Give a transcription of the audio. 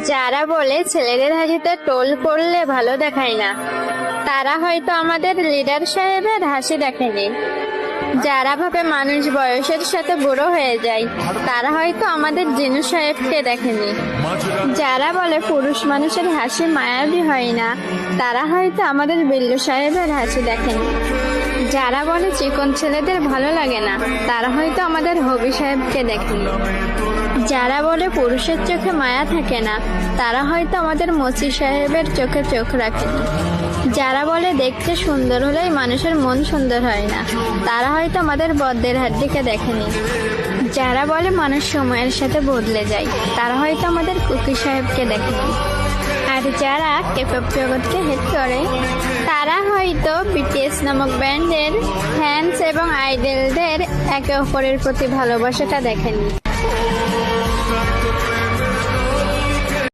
যারা বলে ছেলেদের হাসিতে টোল পড়লে ভালো দেখায় না, তারা হয়তো আমাদের লিডার সাহেবের হাসি দেখেনি। যারা ভাবে মানুষ বয়সের সাথে বুড়ো হয়ে যায়, তারা হয়তো আমাদের জিনু সাহেবকে দেখেনি। যারা বলে পুরুষ মানুষের হাসি মায়াবী হয় না, তারা হয়তো আমাদের বিল্লু সাহেবের হাসি দেখেনি। যারা বলে চিকন ছেলেদের ভালো লাগে না, তারা হয়তো আমাদের হবি সাহেবকে দেখেনি। যারা বলে পুরুষের চোখে মায়া থাকে না, তারা হয়তো আমাদের মচি সাহেবের চোখে চোখ রাখেনি। যারা বলে দেখতে সুন্দর হলেই মানুষের মন সুন্দর হয় না, তারা হয়তো আমাদের বদ্দের হাড্ডিকে দেখেনি। যারা বলে মানুষ সময়ের সাথে বদলে যায়, তারা হয়তো আমাদের কুকি সাহেবকে দেখেনি। আর যারা কেপপ জগৎকে হেট করে, তারা হয়তো বিটিএস নামক ব্যান্ডের ফ্যান্স এবং আইডলদের একে অপরের প্রতি ভালোবাসাটা দেখেনি।